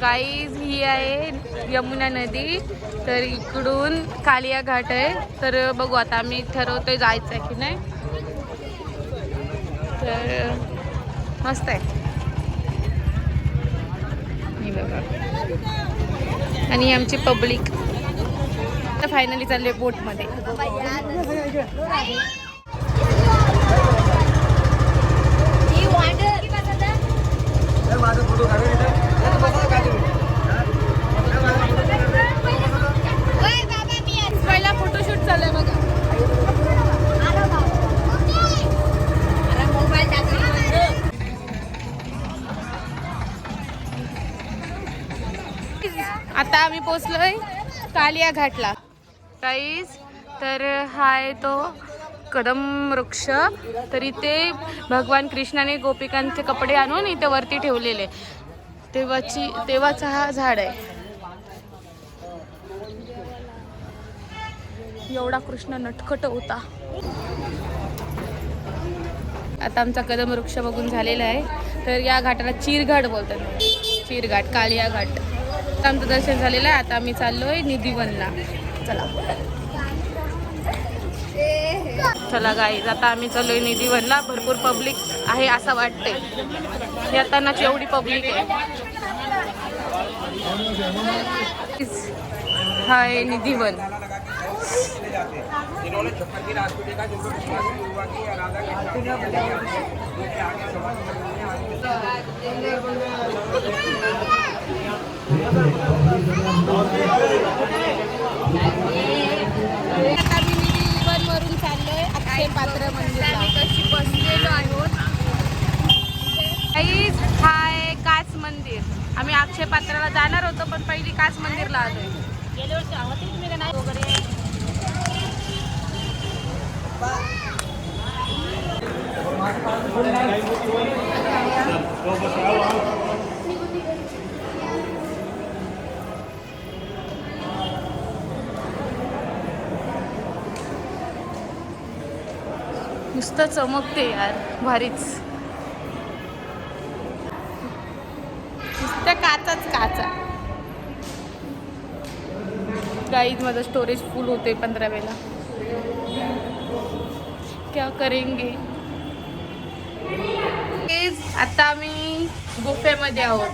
Guys ही आहे यमुना नदी. तर इकडून कालिया घाट आहे. तर बघू आता आम्ही ठरवतोय जायचं आहे की नाही. तर मस्त आहे ही बघा. आणि आमची पब्लिक आता फायनली चालले बोटमध्ये. पहिला फोटोशूट चालू बघा. आता आम्ही पोचलोय कालिया घाटला गाईज. तर हा आहे तो कदम वृक्ष. तर इथे भगवान कृष्णाने गोपिकांचे कपडे आणून इथे वरती ठेवलेले. तेव्हाचा हा झाड आहे. एवढा कृष्ण नटखट होता. आता आमचा कदम वृक्ष बघून झालेला आहे. तर या घाटाला चीरघाट बोलतात. चीरघाट कालिया घाट. आमचं दर्शन झालेलं आहे. आता आम्ही चाललोय निधीवनला. चला गाईज आता आम्ही चाललोय निधीवनला. भरपूर पब्लिक आहे असं वाटतंय. येतानाच एवढी पब्लिक आहे. हा आहे निधीवन. वरून चाललोय अक्षय पात्र मंदिरला. कशी बसलेलो आहोत. हा आहे काच मंदिर. आम्ही अक्षय पात्राला जाणार होतो पण पहिली काच मंदिरला आलोय. गेल्या वर्षी आहोत तुम्ही नाही वगैरे. नुसतं चमकते यार. भारीच. नुसतं काचाच काचा. गाईज माझं स्टोरेज फुल होते 15 वेळेला. क्या करेंगे. आता आम्ही गुफेमध्ये आहोत.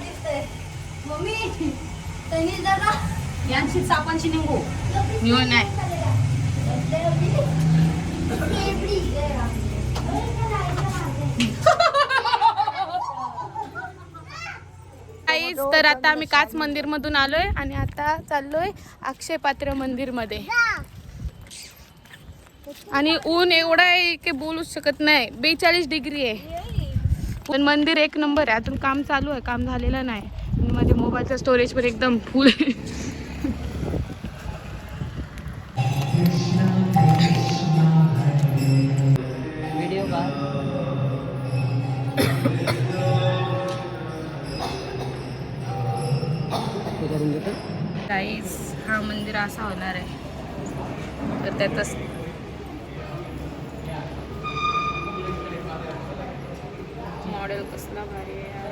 यांची सापांची निघू निवड नाही. तर आता आम्ही काच मंदिर मधून आलोय आणि आता चाललोय अक्षय पात्र मंदिर मध्ये. आणि ऊन एवढा आहे की बोलूच शकत नाही. 42 डिग्री आहे. पण मंदिर एक नंबर आहे. अजून काम चालू आहे. काम झालेलं नाही. माझ्या मोबाईलचं स्टोरेज पण एकदम फुल आहे. व्हिडिओ का गाईस हा मंदिर असा होणार आहे. तर त्यातच मॉडेल कसला भारी आहे.